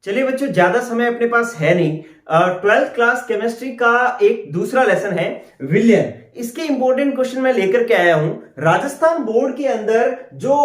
चलिए बच्चों, ज्यादा समय अपने पास है नहीं। 12th क्लास केमिस्ट्री का एक दूसरा लेसन है विलियन। इसके इंपॉर्टेंट क्वेश्चन मैं लेकर के आया हूं। राजस्थान बोर्ड के अंदर जो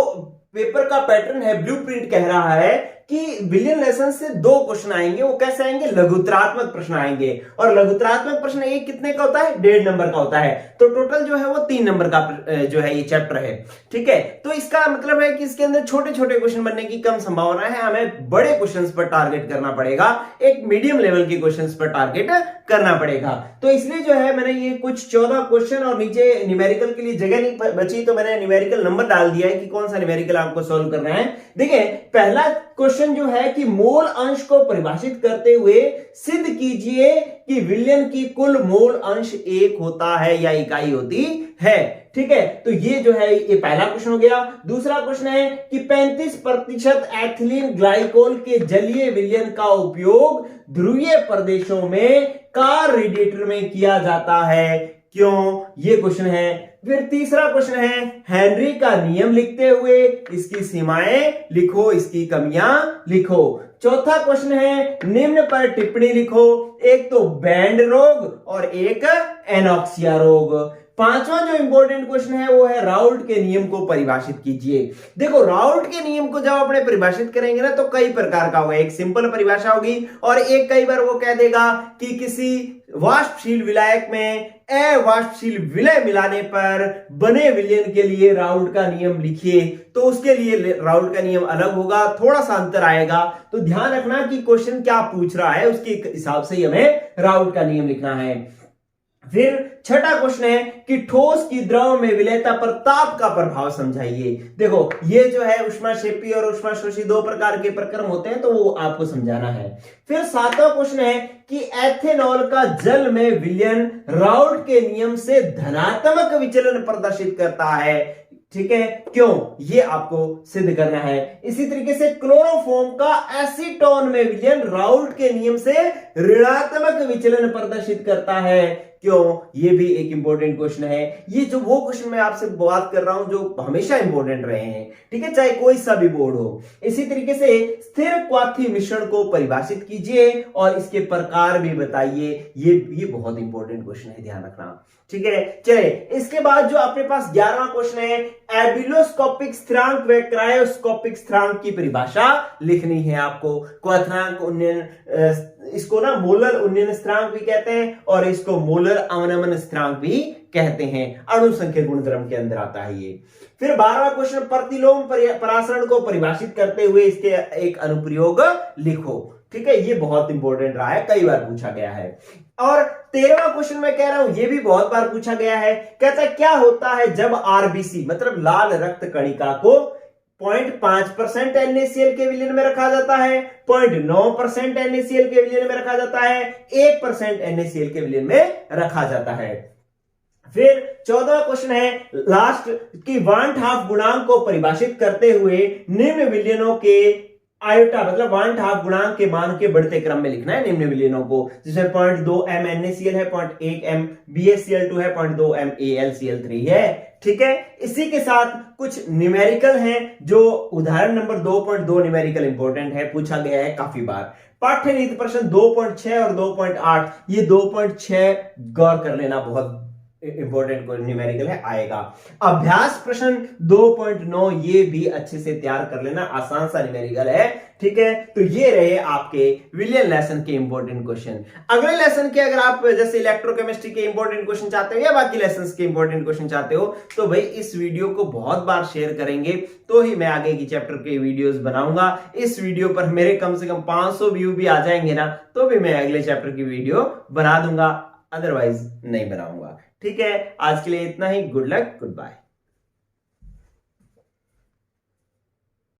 पेपर का पैटर्न है, ब्लूप्रिंट कह रहा है कि विलियन लेसन से दो क्वेश्चन आएंगे। वो कैसे आएंगे? लघुत्तरात्मक प्रश्न आएंगे। और लघुत्तरात्मक प्रश्न एक कितने का होता है? 1.5 नंबर का होता है। तो टोटल जो है वो 3 नंबर का जो है ये चैप्टर है। ठीक है, तो इसका मतलब है कि इसके अंदर छोटे छोटे क्वेश्चन बनने की कम संभावना है। हमें बड़े क्वेश्चंस पर टारगेट करना पड़ेगा, एक मीडियम लेवल के क्वेश्चंस पर टारगेट करना पड़ेगा। तो इसलिए जो है मैंने ये कुछ 14 क्वेश्चन और नीचे न्यूमेरिकल के लिए जगह नहीं बची, तो मैंने न्यूमेरिकल नंबर डाल दिया है कि कौन सा न्यूमेरिकल आपको सॉल्व करना है। देखिए, पहला क्वेश्चन जो है कि मोल अंश को परिभाषित करते हुए सिद्ध कीजिए कि विलयन की कुल मोल अंश 1 होता है या इकाई होती है। ठीक है, तो ये जो है ये पहला क्वेश्चन हो गया। दूसरा क्वेश्चन है कि 35% एथिलीन ग्लाइकोल के जलीय विलयन का उपयोग ध्रुवीय प्रदेशों में कार रेडिएटर में किया जाता है, क्यों? ये क्वेश्चन है। फिर तीसरा क्वेश्चन है हेनरी का नियम लिखते हुए इसकी सीमाएं लिखो, इसकी कमियां लिखो। चौथा क्वेश्चन है निम्न पर टिप्पणी लिखो, एक तो बैंड रोग और एक एनॉक्सिया रोग। पांचवा जो इंपॉर्टेंट क्वेश्चन है वो है राउल्ट के नियम को परिभाषित कीजिए। देखो, राउल्ट के नियम को जब अपने परिभाषित करेंगे ना तो कई प्रकार का होगा। एक सिंपल परिभाषा होगी और एक कई बार वो कह देगा कि किसी वाष्पशील विलायक में अवाष्पशील विलय मिलाने पर बने विलयन के लिए राउल्ट का नियम लिखिए। तो उसके लिए राउल्ट का नियम अलग होगा, थोड़ा सा अंतर आएगा। तो ध्यान रखना कि क्वेश्चन क्या पूछ रहा है, उसके हिसाब से ही हमें राउल्ट का नियम लिखना है। फिर छठा क्वेश्चन है कि ठोस की द्रव में विलयता पर ताप का प्रभाव समझाइए। देखो, ये जो है ऊष्माक्षेपी और ऊष्माशोषी दो प्रकार के प्रक्रम होते हैं, तो वो आपको समझाना है। फिर सातवां क्वेश्चन है कि एथेनॉल का जल में विलयन राउल्ट के नियम से धनात्मक विचलन प्रदर्शित करता है। ठीक है, क्यों? ये आपको सिद्ध करना है। इसी तरीके से क्लोरोफॉर्म का एसीटोन में विलयन राउल्ट के नियम से ऋणात्मक विचलन प्रदर्शित करता है, क्यों? ये भी एक इंपॉर्टेंट क्वेश्चन है। ये जो वो क्वेश्चन मैं आपसे बात कर रहा हूं जो हमेशा इंपॉर्टेंट रहे हैं। ठीक है, चाहे कोई सा भी बोर्ड हो। इसी तरीके से स्थिर क्वाथी मिश्रण को परिभाषित कीजिए और इसके प्रकार भी बताइए। ये बहुत इंपॉर्टेंट क्वेश्चन है, ध्यान रखना। ठीक है, चलिए इसके बाद जो अपने पास 11वां क्वेश्चन है एबिलोस्कोपिक स्थिरांक व क्रायोस्कोपिक स्थिरांक की परिभाषा लिखनी है आपको। क्वथनांक उन्नयन, इसको ना मोलर उन्नयन स्थिरांक भी कहते हैं और इसको मोलर अवनमन स्थिरांक भी कहते हैं। अणु संख्या गुणधर्म के अंदर आता है ये। फिर 12वां क्वेश्चन प्रतिलोम परासरण को परिभाषित करते हुए इसके एक अनुप्रयोग लिखो। ठीक है, ये बहुत इंपॉर्टेंट रहा है, कई बार पूछा गया है। और 13वां क्वेश्चन मैं कह रहा हूं ये भी बहुत बार पूछा गया है। कहता है क्या होता है जब आरबीसी मतलब लाल रक्त कणिका को 0.5% NaCl के विलयन में रखा जाता है, 0.9% NaCl के विलयन में रखा जाता है, 1% NaCl के विलयन में रखा जाता है। फिर 14वां क्वेश्चन है लास्ट की वांट हाफ गुणांक को परिभाषित करते हुए निम्न विलयनों के आयोटा मतलब वांट हाफ गुणांक के मान के बढ़ते क्रम में लिखना है निम्न विलयनों को, जिसमें 0.2 m NaCl है, 0.1 m BaCl2 है, 0.2 m AlCl3 है। ठीक है, इसी के साथ कुछ न्यूमेरिकल हैं जो उदाहरण नंबर 2.2 न्यूमेरिकल इंपॉर्टेंट है, पूछा गया है काफी बार। पाठ्य नीति प्रश्न 2.6 और 2.8, ये 2.6 गौर कर लेना, बहुत इंपॉर्टेंट न्यूमेरिकल है, आएगा। अभ्यास प्रश्न 2.9, ये भी अच्छे से तैयार कर लेना, आसान सा न्यूमेरिकल है। ठीक है, तो ये रहे आपके विलियन लेसन के इंपॉर्टेंट क्वेश्चन। अगले लेसन के अगर आप जैसे इलेक्ट्रोकेमिस्ट्री के इंपॉर्टेंट क्वेश्चन चाहते हो या बाकी लेसन के इंपॉर्टेंट क्वेश्चन चाहते हो तो भाई इस वीडियो को बहुत बार शेयर करेंगे तो ही मैं आगे की चैप्टर के वीडियोस बनाऊंगा। इस वीडियो पर मेरे कम से कम 500 व्यू भी आ जाएंगे ना तो भी मैं अगले चैप्टर की वीडियो बना दूंगा, अदरवाइज नहीं बनाऊंगा। ठीक है, आज के लिए इतना ही। Good luck, good bye.